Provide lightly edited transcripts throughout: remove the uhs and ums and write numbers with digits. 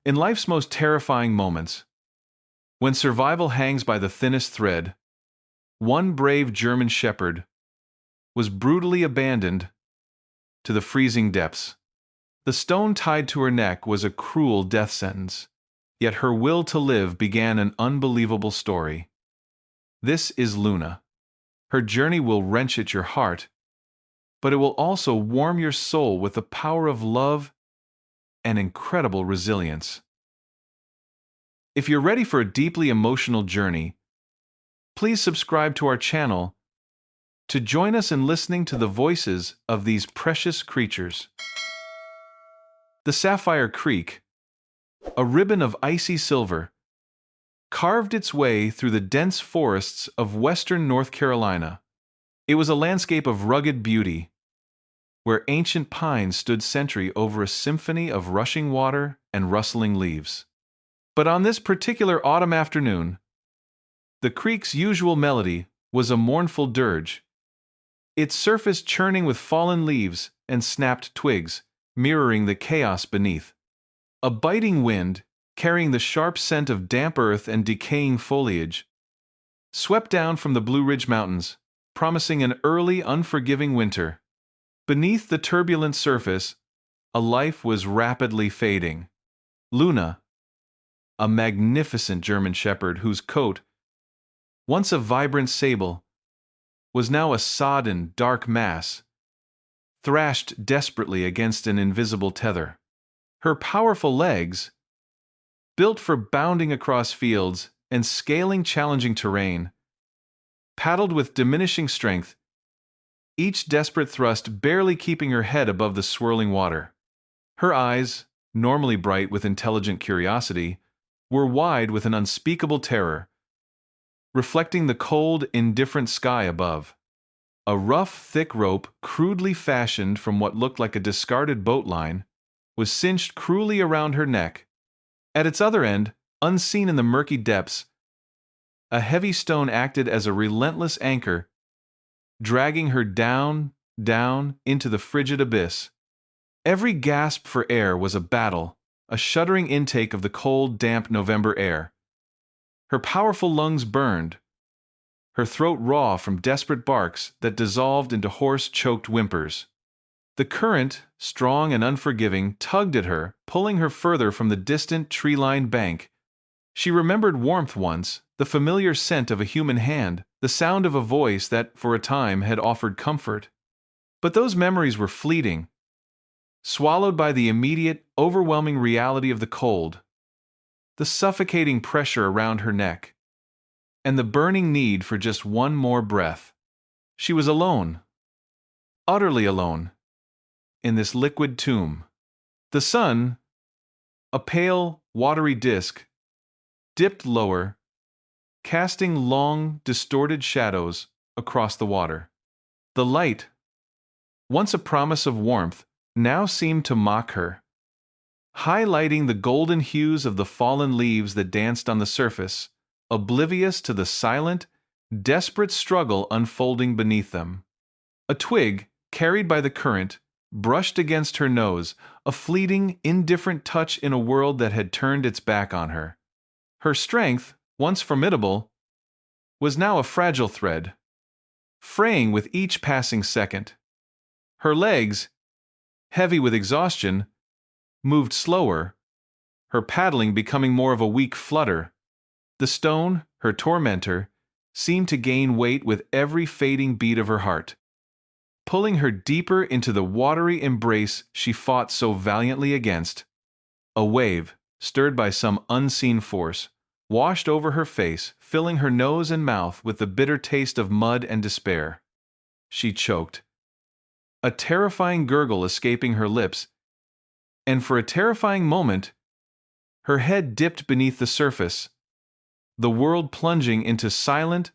In life's most terrifying moments, when survival hangs by the thinnest thread, one brave German shepherd was brutally abandoned to the freezing depths. The stone tied to her neck was a cruel death sentence, yet her will to live began an unbelievable story. This is Luna. Her journey will wrench at your heart, but it will also warm your soul with the power of love and incredible resilience. If you're ready for a deeply emotional journey, please subscribe to our channel to join us in listening to the voices of these precious creatures. The Sapphire Creek, a ribbon of icy silver, carved its way through the dense forests of western North Carolina. It was a landscape of rugged beauty, where ancient pines stood sentry over a symphony of rushing water and rustling leaves. But on this particular autumn afternoon, the creek's usual melody was a mournful dirge, its surface churning with fallen leaves and snapped twigs, mirroring the chaos beneath. A biting wind, carrying the sharp scent of damp earth and decaying foliage, swept down from the Blue Ridge Mountains, promising an early, unforgiving winter. Beneath the turbulent surface, a life was rapidly fading. Luna, a magnificent German shepherd whose coat, once a vibrant sable, was now a sodden, dark mass, thrashed desperately against an invisible tether. Her powerful legs, built for bounding across fields and scaling challenging terrain, paddled with diminishing strength, each desperate thrust barely keeping her head above the swirling water. Her eyes, normally bright with intelligent curiosity, were wide with an unspeakable terror, reflecting the cold, indifferent sky above. A rough, thick rope, crudely fashioned from what looked like a discarded boat line, was cinched cruelly around her neck. At its other end, unseen in the murky depths, a heavy stone acted as a relentless anchor, dragging her down, down into the frigid abyss. Every gasp for air was a battle, a shuddering intake of the cold, damp November air. Her powerful lungs burned, her throat raw from desperate barks that dissolved into hoarse, choked whimpers. The current, strong and unforgiving, tugged at her, pulling her further from the distant, tree-lined bank. She remembered warmth once, the familiar scent of a human hand, the sound of a voice that, for a time, had offered comfort. But those memories were fleeting, swallowed by the immediate, overwhelming reality of the cold, the suffocating pressure around her neck, and the burning need for just one more breath. She was alone, utterly alone, in this liquid tomb. The sun, a pale, watery disk, dipped lower, casting long, distorted shadows across the water. The light, once a promise of warmth, now seemed to mock her, highlighting the golden hues of the fallen leaves that danced on the surface, oblivious to the silent, desperate struggle unfolding beneath them. A twig, carried by the current, brushed against her nose, a fleeting, indifferent touch in a world that had turned its back on her. Her strength, once formidable, was now a fragile thread, fraying with each passing second. Her legs, heavy with exhaustion, moved slower, her paddling becoming more of a weak flutter. The stone, her tormentor, seemed to gain weight with every fading beat of her heart, pulling her deeper into the watery embrace she fought so valiantly against. A wave, stirred by some unseen force, washed over her face, filling her nose and mouth with the bitter taste of mud and despair. She choked, a terrifying gurgle escaping her lips, and for a terrifying moment, her head dipped beneath the surface, the world plunging into silent,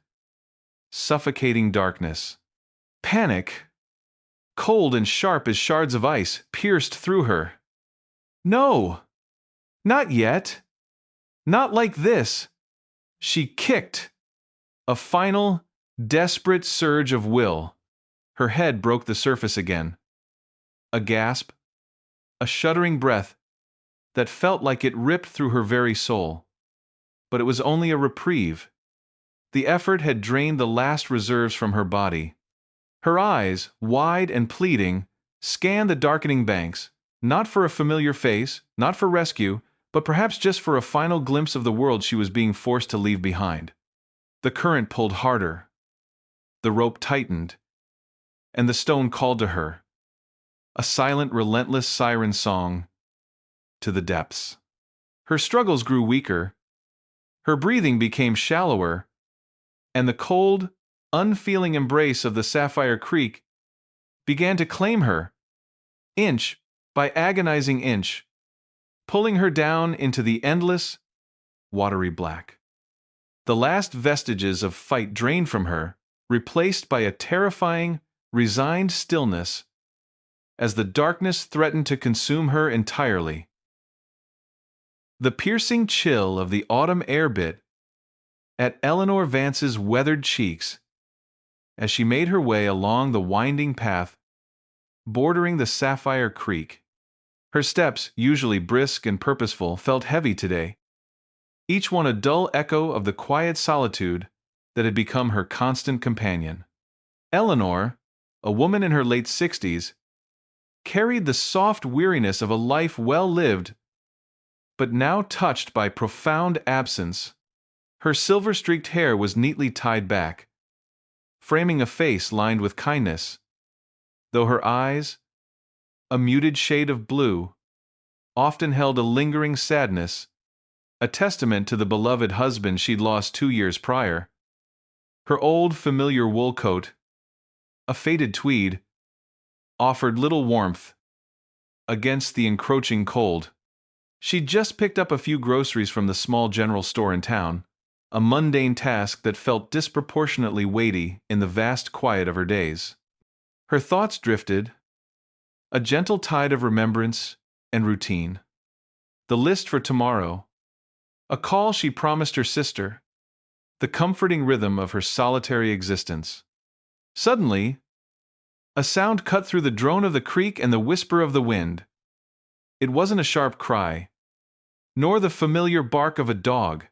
suffocating darkness. Panic, cold and sharp as shards of ice, pierced through her. No! Not yet! Not like this! She kicked. A final, desperate surge of will. Her head broke the surface again. A gasp, a shuddering breath, that felt like it ripped through her very soul. But it was only a reprieve. The effort had drained the last reserves from her body. Her eyes, wide and pleading, scanned the darkening banks, not for a familiar face, not for rescue, but perhaps just for a final glimpse of the world she was being forced to leave behind. The current pulled harder. The rope tightened, and the stone called to her, a silent, relentless siren song to the depths. Her struggles grew weaker, her breathing became shallower, and the cold, unfeeling embrace of the Sapphire Creek began to claim her, inch by agonizing inch, pulling her down into the endless, watery black. The last vestiges of fight drained from her, replaced by a terrifying, resigned stillness as the darkness threatened to consume her entirely. The piercing chill of the autumn air bit at Eleanor Vance's weathered cheeks as she made her way along the winding path bordering the Sapphire Creek. Her steps, usually brisk and purposeful, felt heavy today, each one a dull echo of the quiet solitude that had become her constant companion. Eleanor, a woman in her late 60s, carried the soft weariness of a life well lived, but now touched by profound absence. Her silver-streaked hair was neatly tied back, framing a face lined with kindness, though her eyes, a muted shade of blue, often held a lingering sadness, a testament to the beloved husband she'd lost 2 years prior. Her old, familiar wool coat, a faded tweed, offered little warmth against the encroaching cold. She'd just picked up a few groceries from the small general store in town, a mundane task that felt disproportionately weighty in the vast quiet of her days. Her thoughts drifted, a gentle tide of remembrance and routine. The list for tomorrow, a call she promised her sister, the comforting rhythm of her solitary existence. Suddenly, a sound cut through the drone of the creek and the whisper of the wind. It wasn't a sharp cry, nor the familiar bark of a dog.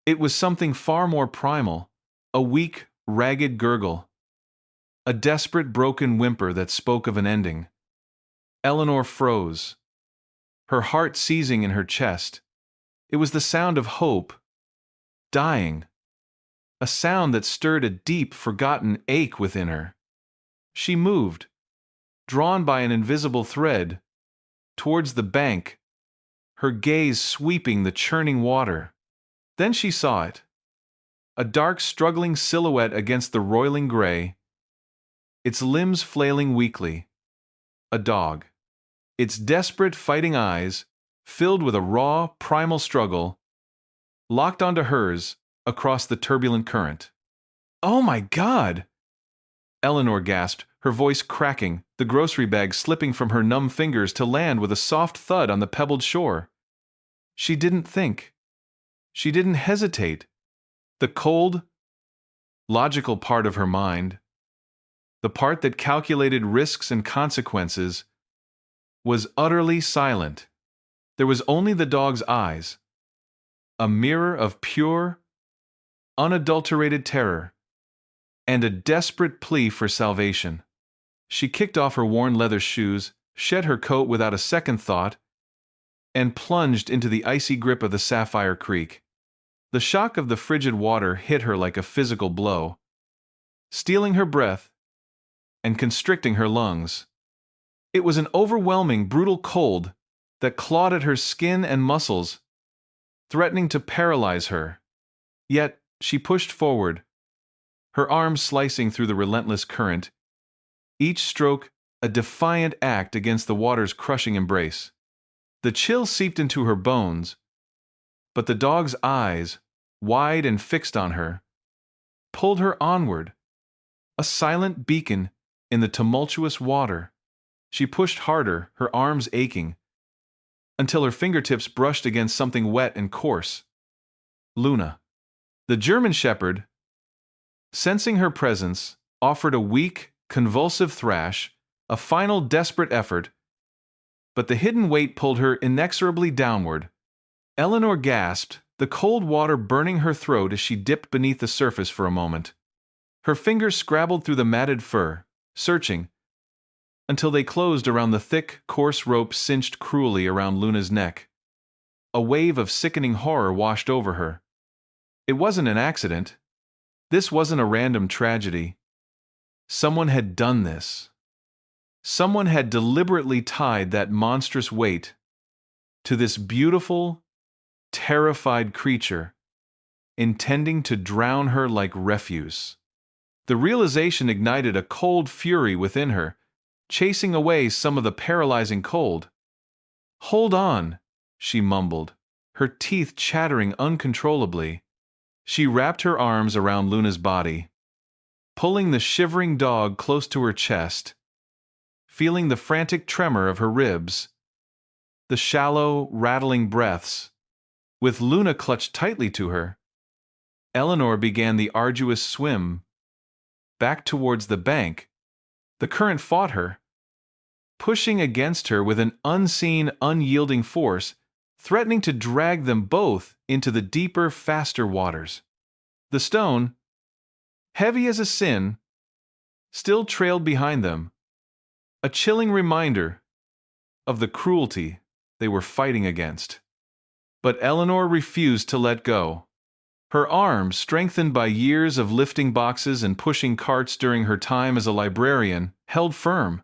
It was something far more primal, a weak, ragged gurgle, a desperate, broken whimper that spoke of an ending. Eleanor froze, her heart seizing in her chest. It was the sound of hope, dying, a sound that stirred a deep, forgotten ache within her. She moved, drawn by an invisible thread, towards the bank, her gaze sweeping the churning water. Then she saw it, a dark, struggling silhouette against the roiling gray, its limbs flailing weakly. A dog. Its desperate, fighting eyes, filled with a raw, primal struggle, locked onto hers across the turbulent current. "Oh my God!" Eleanor gasped, her voice cracking, the grocery bag slipping from her numb fingers to land with a soft thud on the pebbled shore. She didn't think. She didn't hesitate. The cold, logical part of her mind, the part that calculated risks and consequences, was utterly silent. There was only the dog's eyes, a mirror of pure, unadulterated terror, and a desperate plea for salvation. She kicked off her worn leather shoes, shed her coat without a second thought, and plunged into the icy grip of the Sapphire Creek. The shock of the frigid water hit her like a physical blow, stealing her breath and constricting her lungs. It was an overwhelming, brutal cold that clawed at her skin and muscles, threatening to paralyze her. Yet she pushed forward, her arms slicing through the relentless current, each stroke a defiant act against the water's crushing embrace. The chill seeped into her bones, but the dog's eyes, wide and fixed on her, pulled her onward, a silent beacon in the tumultuous water. She pushed harder, her arms aching, until her fingertips brushed against something wet and coarse. Luna. The German shepherd, sensing her presence, offered a weak, convulsive thrash, a final desperate effort, but the hidden weight pulled her inexorably downward. Eleanor gasped, the cold water burning her throat as she dipped beneath the surface for a moment. Her fingers scrabbled through the matted fur, searching, until they closed around the thick, coarse rope cinched cruelly around Luna's neck. A wave of sickening horror washed over her. It wasn't an accident. This wasn't a random tragedy. Someone had done this. Someone had deliberately tied that monstrous weight to this beautiful, terrified creature, intending to drown her like refuse. The realization ignited a cold fury within her, chasing away some of the paralyzing cold. "Hold on," she mumbled, her teeth chattering uncontrollably. She wrapped her arms around Luna's body, pulling the shivering dog close to her chest, feeling the frantic tremor of her ribs, the shallow, rattling breaths. With Luna clutched tightly to her, Eleanor began the arduous swim back towards the bank. The current fought her, pushing against her with an unseen, unyielding force, threatening to drag them both into the deeper, faster waters. The stone, heavy as a sin, still trailed behind them, a chilling reminder of the cruelty they were fighting against. But Eleanor refused to let go. Her arms, strengthened by years of lifting boxes and pushing carts during her time as a librarian, held firm.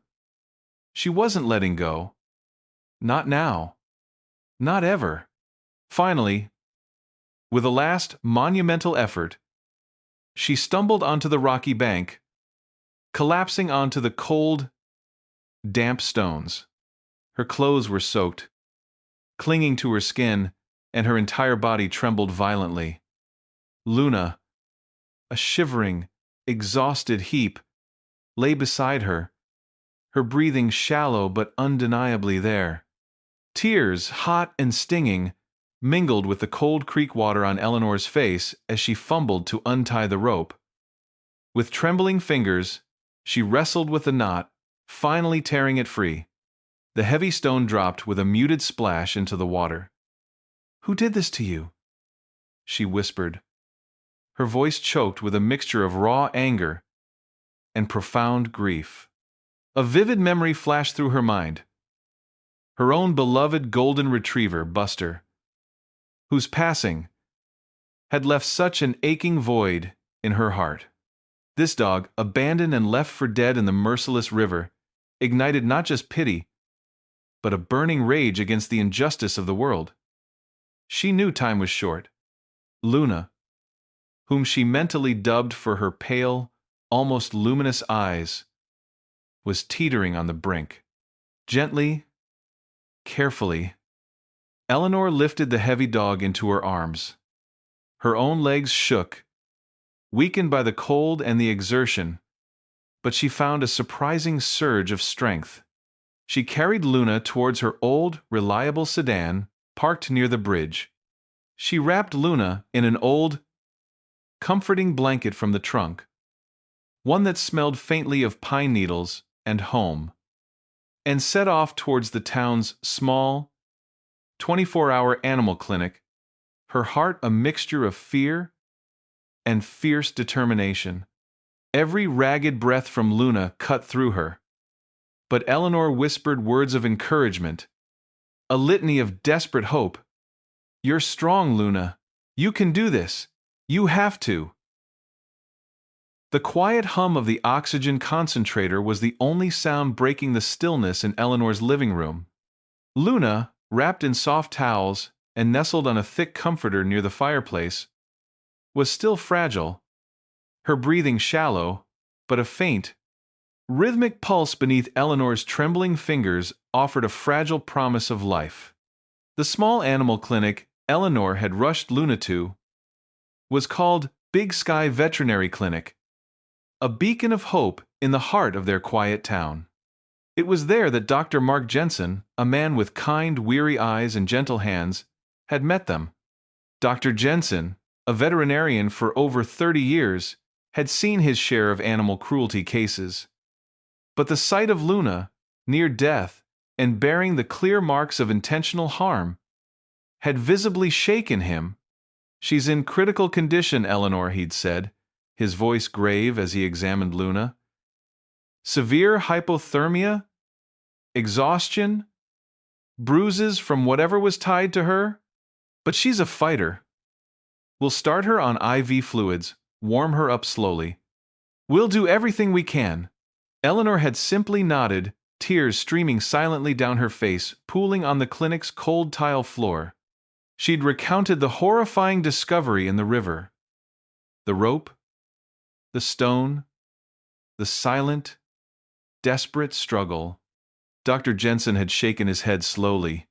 She wasn't letting go. Not now. Not ever. Finally, with a last monumental effort, she stumbled onto the rocky bank, collapsing onto the cold, damp stones. Her clothes were soaked, clinging to her skin, and her entire body trembled violently. Luna, a shivering, exhausted heap, lay beside her, her breathing shallow but undeniably there. Tears, hot and stinging, mingled with the cold creek water on Eleanor's face as she fumbled to untie the rope. With trembling fingers, she wrestled with the knot, finally tearing it free. The heavy stone dropped with a muted splash into the water. "Who did this to you?" she whispered, her voice choked with a mixture of raw anger and profound grief. A vivid memory flashed through her mind. Her own beloved golden retriever, Buster, whose passing had left such an aching void in her heart. This dog, abandoned and left for dead in the merciless river, ignited not just pity, but a burning rage against the injustice of the world. She knew time was short. Luna, whom she mentally dubbed for her pale, almost luminous eyes, was teetering on the brink. Gently, carefully, Eleanor lifted the heavy dog into her arms. Her own legs shook, weakened by the cold and the exertion, but she found a surprising surge of strength. She carried Luna towards her old, reliable sedan, parked near the bridge. She wrapped Luna in an old, comforting blanket from the trunk, one that smelled faintly of pine needles and home, and set off towards the town's small, 24-hour animal clinic, her heart a mixture of fear and fierce determination. Every ragged breath from Luna cut through her, but Eleanor whispered words of encouragement, a litany of desperate hope. "You're strong, Luna. You can do this. You have to." The quiet hum of the oxygen concentrator was the only sound breaking the stillness in Eleanor's living room. Luna, wrapped in soft towels and nestled on a thick comforter near the fireplace, was still fragile, her breathing shallow, but a faint, rhythmic pulse beneath Eleanor's trembling fingers offered a fragile promise of life. The small animal clinic Eleanor had rushed Luna to was called Big Sky Veterinary Clinic, a beacon of hope in the heart of their quiet town. It was there that Dr. Mark Jensen, a man with kind, weary eyes and gentle hands, had met them. Dr. Jensen, a veterinarian for over 30 years, had seen his share of animal cruelty cases. But the sight of Luna, near death and bearing the clear marks of intentional harm, had visibly shaken him. "She's in critical condition, Eleanor," he'd said, his voice grave as he examined Luna. "Severe hypothermia? Exhaustion? Bruises from whatever was tied to her? But she's a fighter. We'll start her on IV fluids, warm her up slowly. We'll do everything we can." Eleanor had simply nodded, tears streaming silently down her face, pooling on the clinic's cold tile floor. She'd recounted the horrifying discovery in the river. The rope, the stone, the silent, desperate struggle. Dr. Jensen had shaken his head slowly,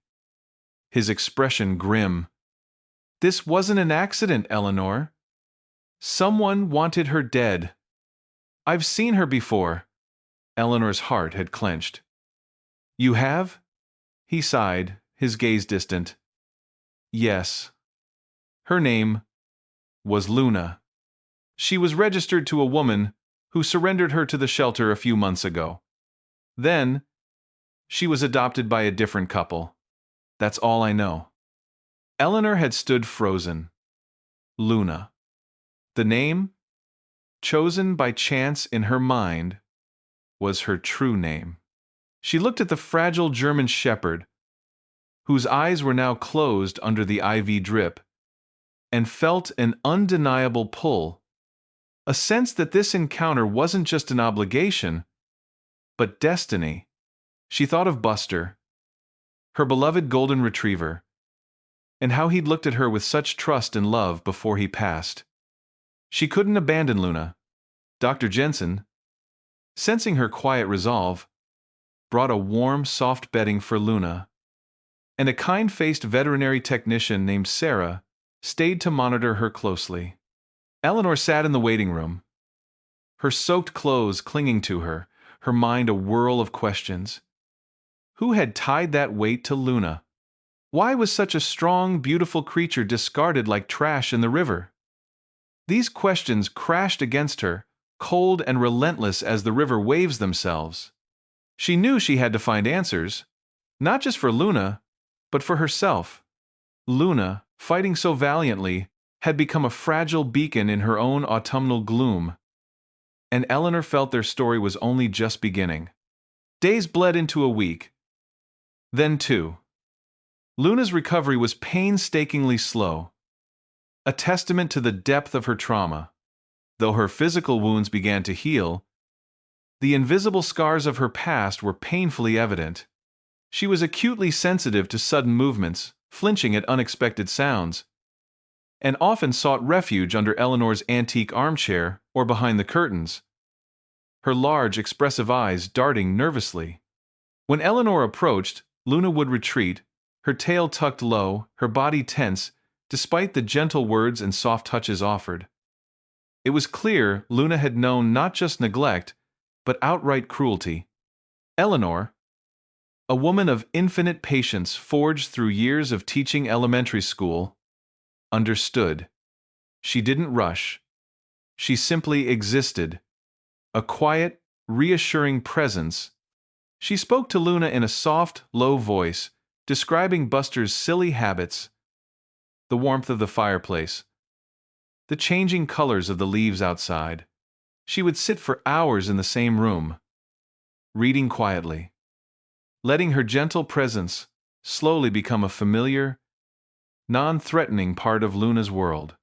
his expression grim. "This wasn't an accident, Eleanor. Someone wanted her dead. I've seen her before." Eleanor's heart had clenched. "You have?" He sighed, his gaze distant. "Yes. Her name was Luna. She was registered to a woman who surrendered her to the shelter a few months ago. Then, she was adopted by a different couple. That's all I know." Eleanor had stood frozen. Luna. The name, chosen by chance in her mind, was her true name. She looked at the fragile German shepherd, whose eyes were now closed under the IV drip, and felt an undeniable pull, a sense that this encounter wasn't just an obligation, but destiny. She thought of Buster, her beloved golden retriever, and how he'd looked at her with such trust and love before he passed. She couldn't abandon Luna. Dr. Jensen, sensing her quiet resolve, brought a warm, soft bedding for Luna, and a kind-faced veterinary technician named Sarah stayed to monitor her closely. Eleanor sat in the waiting room, her soaked clothes clinging to her, her mind a whirl of questions. Who had tied that weight to Luna? Why was such a strong, beautiful creature discarded like trash in the river? These questions crashed against her, cold and relentless as the river waves themselves. She knew she had to find answers, not just for Luna, but for herself. Luna, fighting so valiantly, had become a fragile beacon in her own autumnal gloom, and Eleanor felt their story was only just beginning. Days bled into a week, then 2. Luna's recovery was painstakingly slow, a testament to the depth of her trauma. Though her physical wounds began to heal, the invisible scars of her past were painfully evident. She was acutely sensitive to sudden movements, flinching at unexpected sounds, and often sought refuge under Eleanor's antique armchair or behind the curtains, her large, expressive eyes darting nervously. When Eleanor approached, Luna would retreat, her tail tucked low, her body tense, despite the gentle words and soft touches offered. It was clear Luna had known not just neglect, but outright cruelty. Eleanor, a woman of infinite patience forged through years of teaching elementary school, understood. She didn't rush. She simply existed, a quiet, reassuring presence. She spoke to Luna in a soft, low voice, describing Buster's silly habits, the warmth of the fireplace, the changing colors of the leaves outside. She would sit for hours in the same room, reading quietly, letting her gentle presence slowly become a familiar, non-threatening part of Luna's world.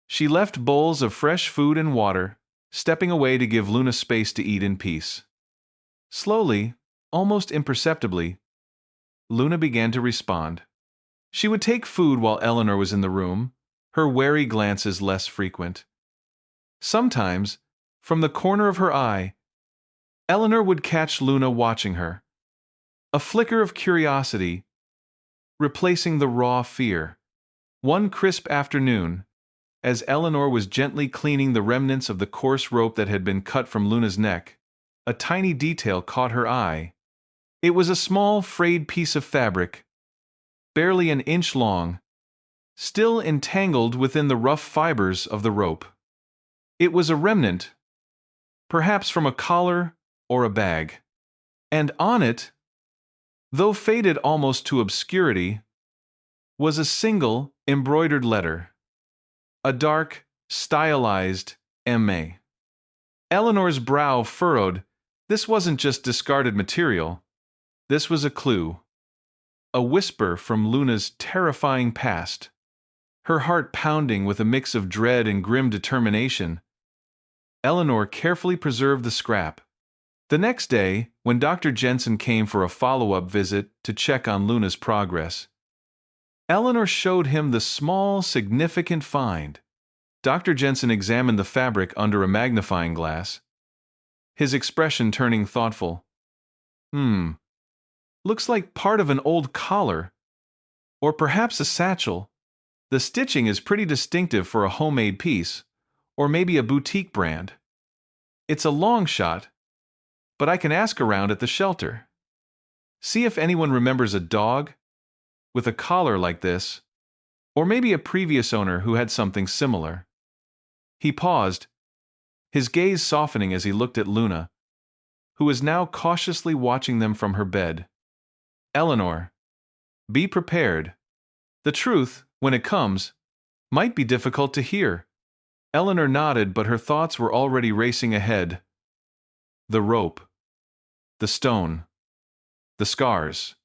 She left bowls of fresh food and water, stepping away to give Luna space to eat in peace. Slowly, almost imperceptibly, Luna began to respond. She would take food while Eleanor was in the room, her wary glances less frequent. Sometimes, from the corner of her eye, Eleanor would catch Luna watching her, a flicker of curiosity replacing the raw fear. One crisp afternoon, as Eleanor was gently cleaning the remnants of the coarse rope that had been cut from Luna's neck, a tiny detail caught her eye. It was a small, frayed piece of fabric, barely an inch long, still entangled within the rough fibers of the rope. It was a remnant, perhaps from a collar or a bag. And on it, though faded almost to obscurity, was a single, embroidered letter. A dark, stylized M.A. Eleanor's brow furrowed. This wasn't just discarded material. This was a clue. A whisper from Luna's terrifying past. Her heart pounding with a mix of dread and grim determination, Eleanor carefully preserved the scrap. The next day, when Dr. Jensen came for a follow-up visit to check on Luna's progress, Eleanor showed him the small, significant find. Dr. Jensen examined the fabric under a magnifying glass, his expression turning thoughtful. Looks like part of an old collar, or perhaps a satchel. The stitching is pretty distinctive for a homemade piece, or maybe a boutique brand. It's a long shot, but I can ask around at the shelter. See if anyone remembers a dog with a collar like this, or maybe a previous owner who had something similar. He paused, his gaze softening as he looked at Luna, who was now cautiously watching them from her bed. Eleanor, be prepared. The truth, when it comes, might be difficult to hear. Eleanor nodded, but her thoughts were already racing ahead. The rope, the stone, the scars.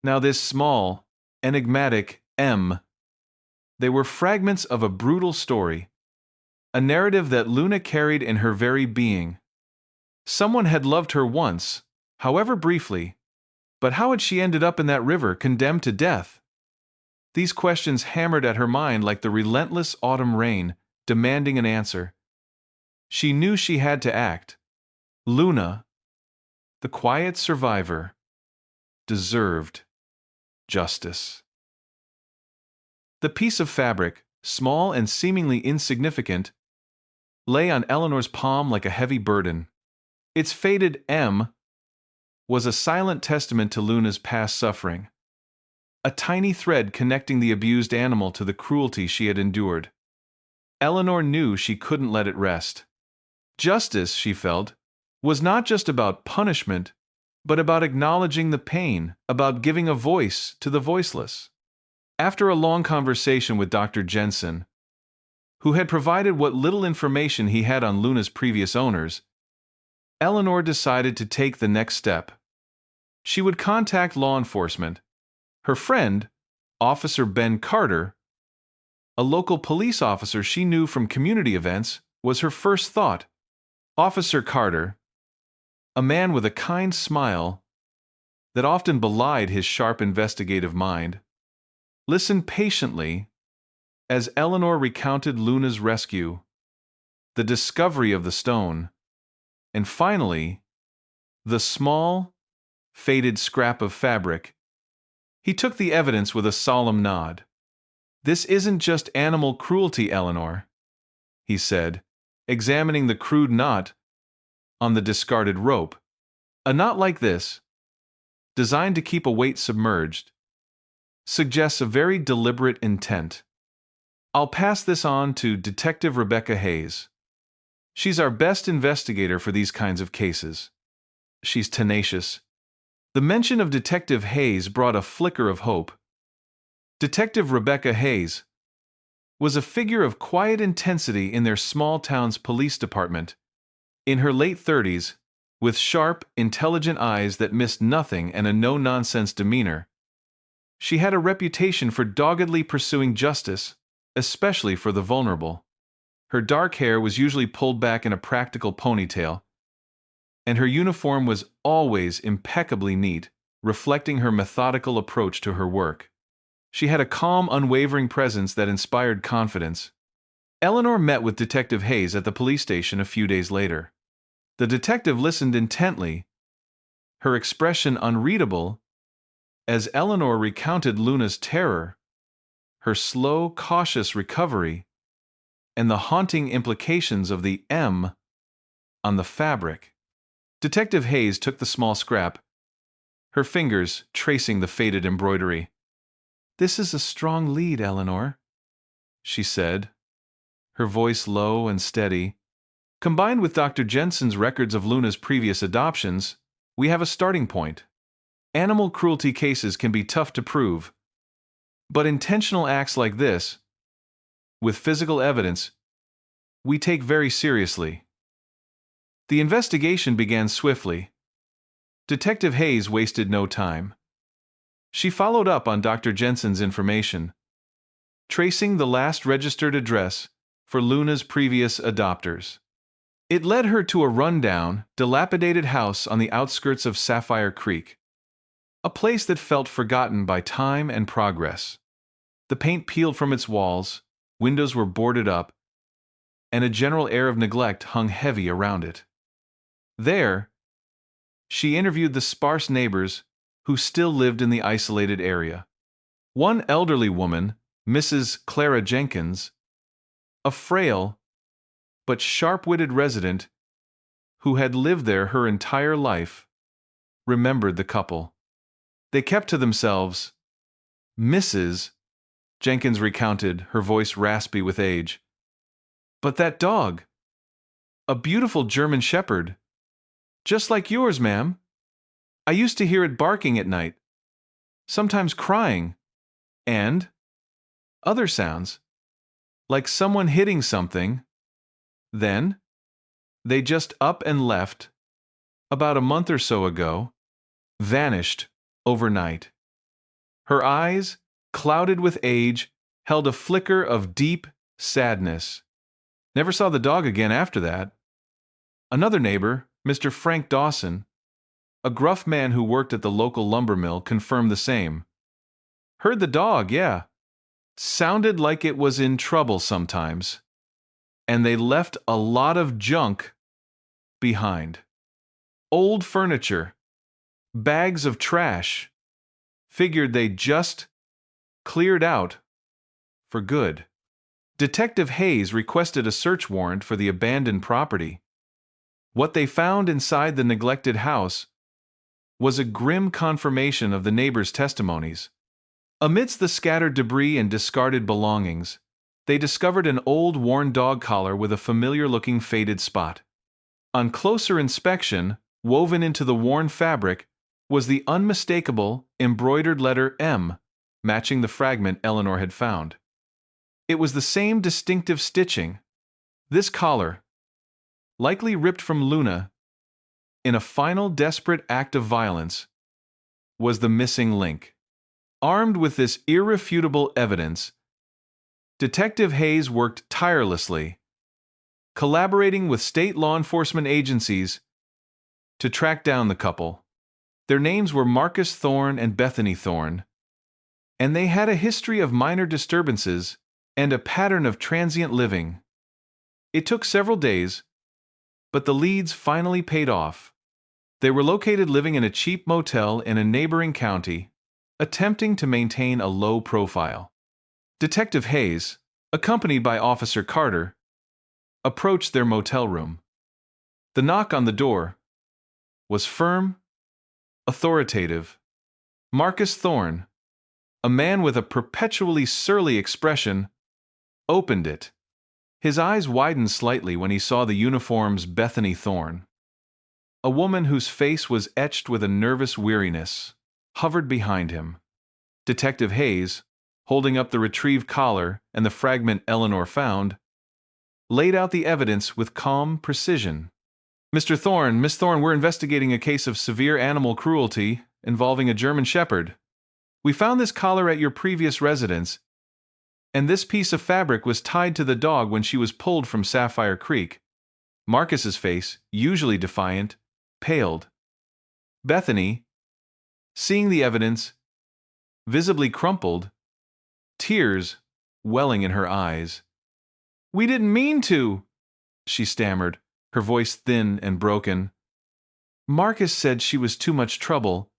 Now this small, enigmatic M. They were fragments of a brutal story, a narrative that Luna carried in her very being. Someone had loved her once, however briefly, but how had she ended up in that river, condemned to death? These questions hammered at her mind like the relentless autumn rain, demanding an answer. She knew she had to act. Luna, the quiet survivor, deserved justice. The piece of fabric, small and seemingly insignificant, lay on Eleanor's palm like a heavy burden. Its faded M was a silent testament to Luna's past suffering, a tiny thread connecting the abused animal to the cruelty she had endured. Eleanor knew she couldn't let it rest. Justice, she felt, was not just about punishment, but about acknowledging the pain, about giving a voice to the voiceless. After a long conversation with Dr. Jensen, who had provided what little information he had on Luna's previous owners, Eleanor decided to take the next step. She would contact law enforcement. Her friend, Officer Ben Carter, a local police officer she knew from community events, was her first thought. Officer Carter, a man with a kind smile that often belied his sharp investigative mind, listened patiently as Eleanor recounted Luna's rescue, the discovery of the stone, and finally, the small, faded scrap of fabric. He took the evidence with a solemn nod. "This isn't just animal cruelty, Eleanor," he said, examining the crude knot on the discarded rope. "A knot like this, designed to keep a weight submerged, suggests a very deliberate intent. I'll pass this on to Detective Rebecca Hayes. She's our best investigator for these kinds of cases. She's tenacious." The mention of Detective Hayes brought a flicker of hope. Detective Rebecca Hayes was a figure of quiet intensity in their small town's police department. In her late 30s, with sharp, intelligent eyes that missed nothing and a no-nonsense demeanor, she had a reputation for doggedly pursuing justice, especially for the vulnerable. Her dark hair was usually pulled back in a practical ponytail, and her uniform was always impeccably neat, reflecting her methodical approach to her work. She had a calm, unwavering presence that inspired confidence. Eleanor met with Detective Hayes at the police station a few days later. The detective listened intently, her expression unreadable, as Eleanor recounted Luna's terror, her slow, cautious recovery, and the haunting implications of the M on the fabric. Detective Hayes took the small scrap, her fingers tracing the faded embroidery. "This is a strong lead, Eleanor," she said, her voice low and steady. "Combined with Dr. Jensen's records of Luna's previous adoptions, we have a starting point. Animal cruelty cases can be tough to prove, but intentional acts like this, with physical evidence, we take very seriously. The investigation began swiftly. Detective Hayes wasted no time. She followed up on Dr. Jensen's information, tracing the last registered address for Luna's previous adopters. It led her to a rundown, dilapidated house on the outskirts of Sapphire Creek, a place that felt forgotten by time and progress. The paint peeled from its walls, windows were boarded up, and a general air of neglect hung heavy around it. There, she interviewed the sparse neighbors who still lived in the isolated area. One elderly woman, Mrs. Clara Jenkins, a frail but sharp-witted resident who had lived there her entire life, remembered the couple. They kept to themselves. Mrs. Jenkins recounted, her voice raspy with age. But that dog, a beautiful German shepherd, just like yours, ma'am. I used to hear it barking at night, sometimes crying, and other sounds, like someone hitting something. Then, they just up and left, about a month or so ago, vanished overnight. Her eyes, clouded with age, held a flicker of deep sadness. Never saw the dog again after that. Another neighbor, Mr. Frank Dawson, a gruff man who worked at the local lumber mill, confirmed the same. Heard the dog, yeah. Sounded like it was in trouble sometimes. And they left a lot of junk behind. Old furniture, bags of trash. Figured they just cleared out for good. Detective Hayes requested a search warrant for the abandoned property. What they found inside the neglected house was a grim confirmation of the neighbors' testimonies. Amidst the scattered debris and discarded belongings, they discovered an old worn dog collar with a familiar-looking faded spot. On closer inspection, woven into the worn fabric, was the unmistakable embroidered letter M, matching the fragment Eleanor had found. It was the same distinctive stitching. This collar, likely ripped from Luna in a final desperate act of violence, was the missing link. Armed with this irrefutable evidence, Detective Hayes worked tirelessly, collaborating with state law enforcement agencies to track down the couple. Their names were Marcus Thorne and Bethany Thorne, and they had a history of minor disturbances and a pattern of transient living. It took several days, but the leads finally paid off. They were located living in a cheap motel in a neighboring county, attempting to maintain a low profile. Detective Hayes, accompanied by Officer Carter, approached their motel room. The knock on the door was firm, authoritative. Marcus Thorne, a man with a perpetually surly expression, opened it. His eyes widened slightly when he saw the uniform's Bethany Thorne. A woman whose face was etched with a nervous weariness hovered behind him. Detective Hayes, holding up the retrieved collar and the fragment Eleanor found, laid out the evidence with calm precision. Mr. Thorne, Miss Thorne, we're investigating a case of severe animal cruelty involving a German shepherd. We found this collar at your previous residence, and this piece of fabric was tied to the dog when she was pulled from Sapphire Creek. Marcus's face, usually defiant, paled. Bethany, seeing the evidence, visibly crumpled, tears welling in her eyes. "We didn't mean to," she stammered, her voice thin and broken. "Marcus said she was too much trouble,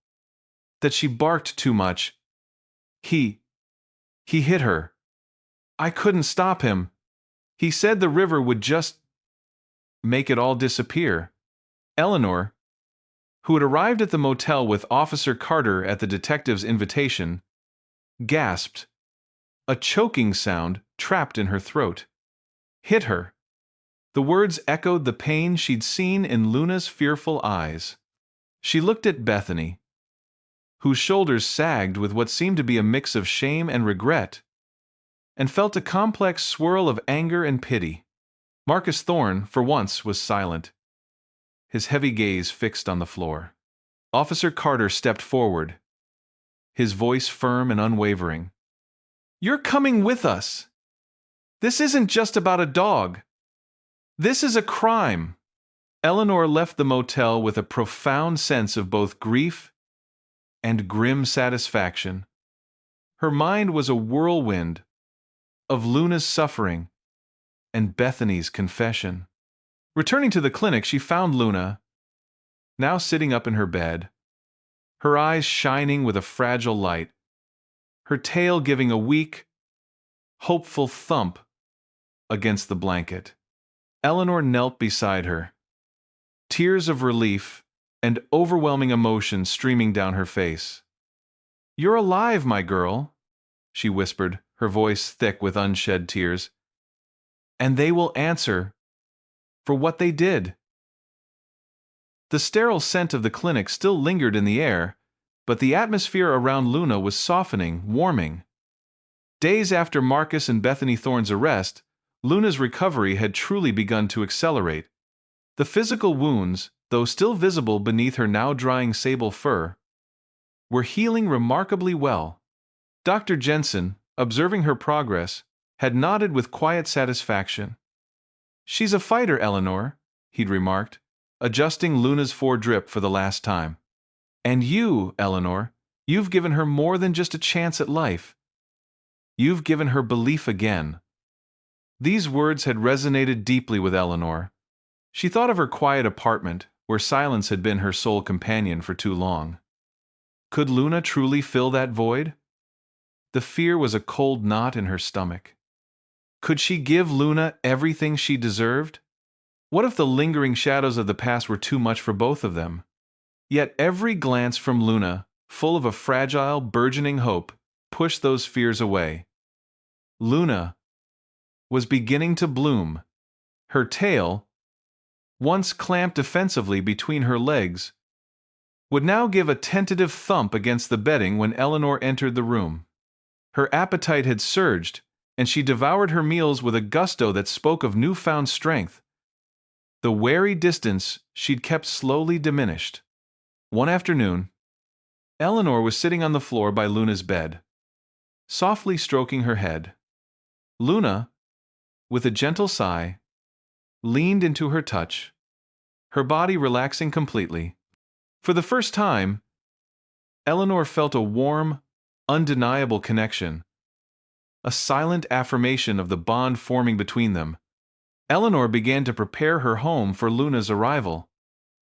that she barked too much. He hit her. I couldn't stop him. He said the river would just make it all disappear." Eleanor, who had arrived at the motel with Officer Carter at the detective's invitation, gasped, a choking sound trapped in her throat. Hit her. The words echoed the pain she'd seen in Luna's fearful eyes. She looked at Bethany. whose shoulders sagged with what seemed to be a mix of shame and regret, and felt a complex swirl of anger and pity. Marcus Thorne, for once, was silent, his heavy gaze fixed on the floor. Officer Carter stepped forward, his voice firm and unwavering. "You're coming with us. This isn't just about a dog. This is a crime." Eleanor left the motel with a profound sense of both grief and grim satisfaction. Her mind was a whirlwind of Luna's suffering and Bethany's confession. Returning to the clinic, she found Luna, now sitting up in her bed, her eyes shining with a fragile light, her tail giving a weak, hopeful thump against the blanket. Eleanor knelt beside her, tears of relief and overwhelming emotion streaming down her face. "You're alive, my girl," she whispered, her voice thick with unshed tears. "And they will answer for what they did." The sterile scent of the clinic still lingered in the air, but the atmosphere around Luna was softening, warming. Days after Marcus and Bethany Thorne's arrest, Luna's recovery had truly begun to accelerate. The physical wounds, though still visible beneath her now drying sable fur, were healing remarkably well. Dr. Jensen, observing her progress, had nodded with quiet satisfaction. "She's a fighter, Eleanor," he'd remarked, adjusting Luna's foredrip for the last time. "And you, Eleanor, you've given her more than just a chance at life. You've given her belief again." These words had resonated deeply with Eleanor. She thought of her quiet apartment, where silence had been her sole companion for too long. Could Luna truly fill that void? The fear was a cold knot in her stomach. Could she give Luna everything she deserved? What if the lingering shadows of the past were too much for both of them? Yet every glance from Luna, full of a fragile, burgeoning hope, pushed those fears away. Luna was beginning to bloom. Her tail, once clamped defensively between her legs, would now give a tentative thump against the bedding when Eleanor entered the room. Her appetite had surged, and she devoured her meals with a gusto that spoke of newfound strength. The wary distance she'd kept slowly diminished. One afternoon, Eleanor was sitting on the floor by Luna's bed, softly stroking her head. Luna, with a gentle sigh, leaned into her touch, her body relaxing completely. For the first time, Eleanor felt a warm, undeniable connection, a silent affirmation of the bond forming between them. Eleanor began to prepare her home for Luna's arrival.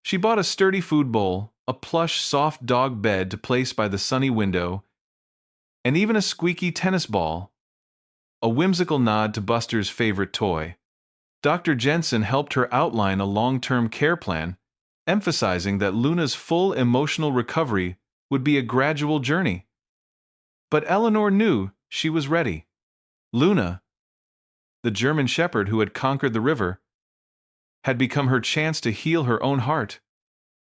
She bought a sturdy food bowl, a plush, soft dog bed to place by the sunny window, and even a squeaky tennis ball, a whimsical nod to Buster's favorite toy. Dr. Jensen helped her outline a long-term care plan, emphasizing that Luna's full emotional recovery would be a gradual journey. But Eleanor knew she was ready. Luna, the German shepherd who had conquered the river, had become her chance to heal her own heart.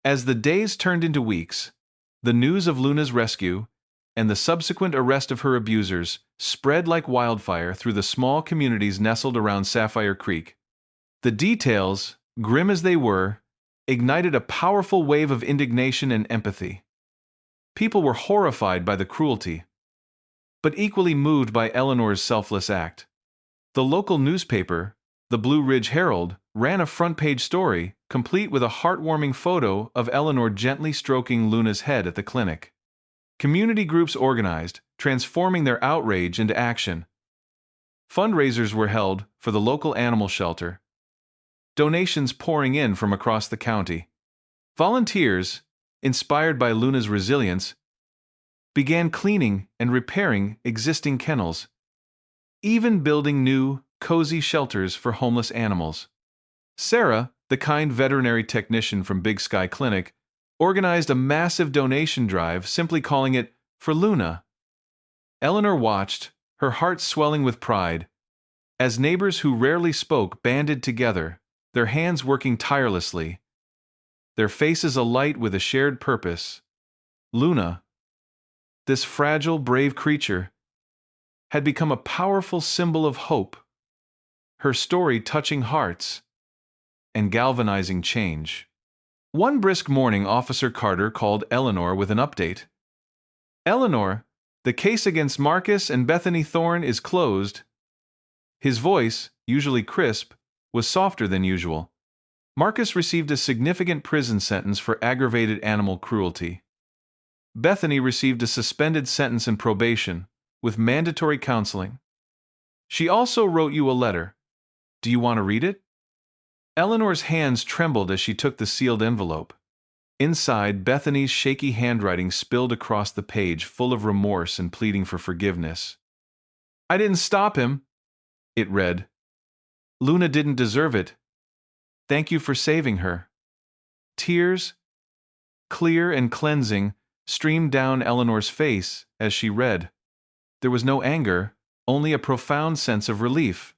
As the days turned into weeks, the news of Luna's rescue and the subsequent arrest of her abusers spread like wildfire through the small communities nestled around Sapphire Creek. The details, grim as they were, ignited a powerful wave of indignation and empathy. People were horrified by the cruelty, but equally moved by Eleanor's selfless act. The local newspaper, the Blue Ridge Herald, ran a front-page story, complete with a heartwarming photo of Eleanor gently stroking Luna's head at the clinic. Community groups organized, transforming their outrage into action. Fundraisers were held for the local animal shelter, donations pouring in from across the county. Volunteers, inspired by Luna's resilience, began cleaning and repairing existing kennels, even building new, cozy shelters for homeless animals. Sarah, the kind veterinary technician from Big Sky Clinic, organized a massive donation drive, simply calling it For Luna. Eleanor watched, her heart swelling with pride, as neighbors who rarely spoke banded together, their hands working tirelessly, their faces alight with a shared purpose. Luna, this fragile, brave creature had become a powerful symbol of hope, her story touching hearts and galvanizing change. One brisk morning, Officer Carter called Eleanor with an update. "Eleanor, the case against Marcus and Bethany Thorne is closed." His voice, usually crisp, was softer than usual. Marcus received a significant prison sentence for aggravated animal cruelty. Bethany received a suspended sentence in probation, with mandatory counseling. She also wrote you a letter. Do you want to read it? Eleanor's hands trembled as she took the sealed envelope. Inside, Bethany's shaky handwriting spilled across the page, full of remorse and pleading for forgiveness. "I didn't stop him," it read. "Luna didn't deserve it. Thank you for saving her." Tears, clear and cleansing, streamed down Eleanor's face as she read. There was no anger, only a profound sense of relief.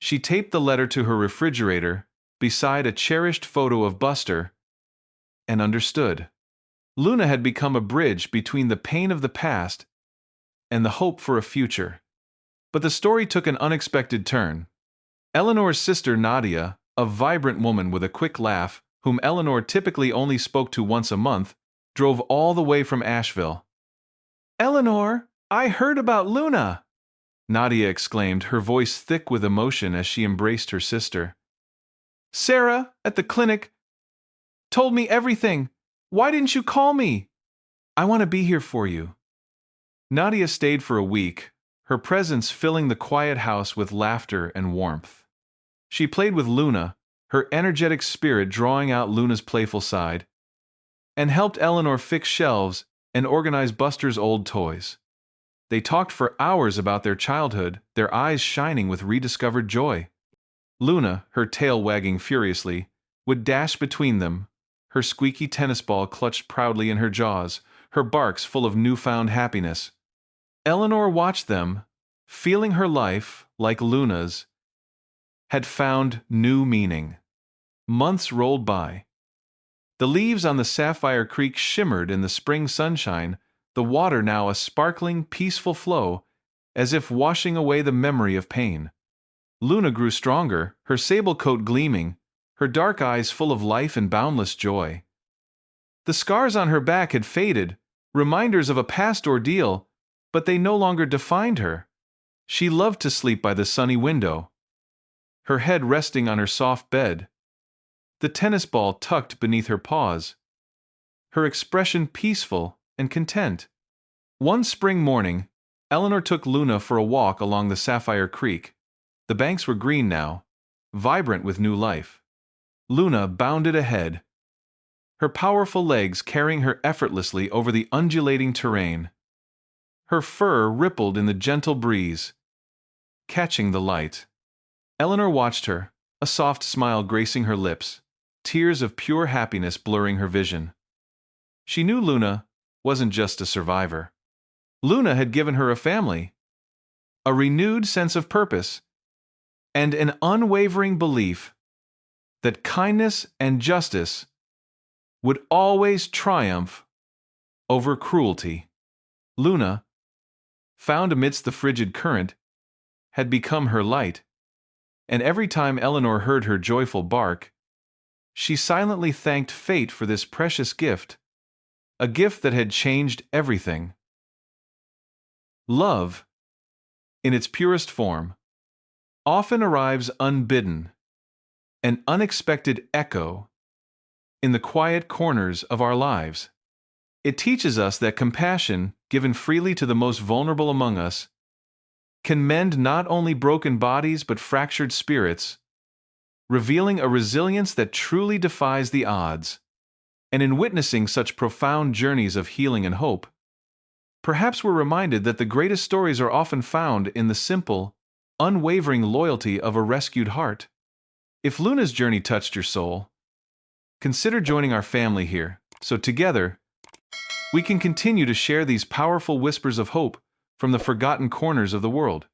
She taped the letter to her refrigerator, beside a cherished photo of Buster, and understood. Luna had become a bridge between the pain of the past and the hope for a future. But the story took an unexpected turn. Eleanor's sister Nadia, a vibrant woman with a quick laugh, whom Eleanor typically only spoke to once a month, drove all the way from Asheville. "Eleanor, I heard about Luna!" Nadia exclaimed, her voice thick with emotion as she embraced her sister. "Sarah, at the clinic, told me everything. Why didn't you call me? I want to be here for you." Nadia stayed for a week, her presence filling the quiet house with laughter and warmth. She played with Luna, her energetic spirit drawing out Luna's playful side, and helped Eleanor fix shelves and organize Buster's old toys. They talked for hours about their childhood, their eyes shining with rediscovered joy. Luna, her tail wagging furiously, would dash between them, her squeaky tennis ball clutched proudly in her jaws, her barks full of newfound happiness. Eleanor watched them, feeling her life, like Luna's, had found new meaning. Months rolled by. The leaves on the Sapphire Creek shimmered in the spring sunshine, the water now a sparkling, peaceful flow, as if washing away the memory of pain. Luna grew stronger, her sable coat gleaming, her dark eyes full of life and boundless joy. The scars on her back had faded, reminders of a past ordeal, but they no longer defined her. She loved to sleep by the sunny window, her head resting on her soft bed, the tennis ball tucked beneath her paws, her expression peaceful and content. One spring morning, Eleanor took Luna for a walk along the Sapphire Creek. The banks were green now, vibrant with new life. Luna bounded ahead, her powerful legs carrying her effortlessly over the undulating terrain. Her fur rippled in the gentle breeze, catching the light. Eleanor watched her, a soft smile gracing her lips, tears of pure happiness blurring her vision. She knew Luna wasn't just a survivor. Luna had given her a family, a renewed sense of purpose, and an unwavering belief that kindness and justice would always triumph over cruelty. Luna, found amidst the frigid current, had become her light, and every time Eleanor heard her joyful bark, she silently thanked fate for this precious gift, a gift that had changed everything. Love, in its purest form, often arrives unbidden, an unexpected echo in the quiet corners of our lives. It teaches us that compassion, given freely to the most vulnerable among us, can mend not only broken bodies but fractured spirits, revealing a resilience that truly defies the odds. And in witnessing such profound journeys of healing and hope, perhaps we're reminded that the greatest stories are often found in the simple, unwavering loyalty of a rescued heart. If Luna's journey touched your soul, consider joining our family here, so together, we can continue to share these powerful whispers of hope from the forgotten corners of the world.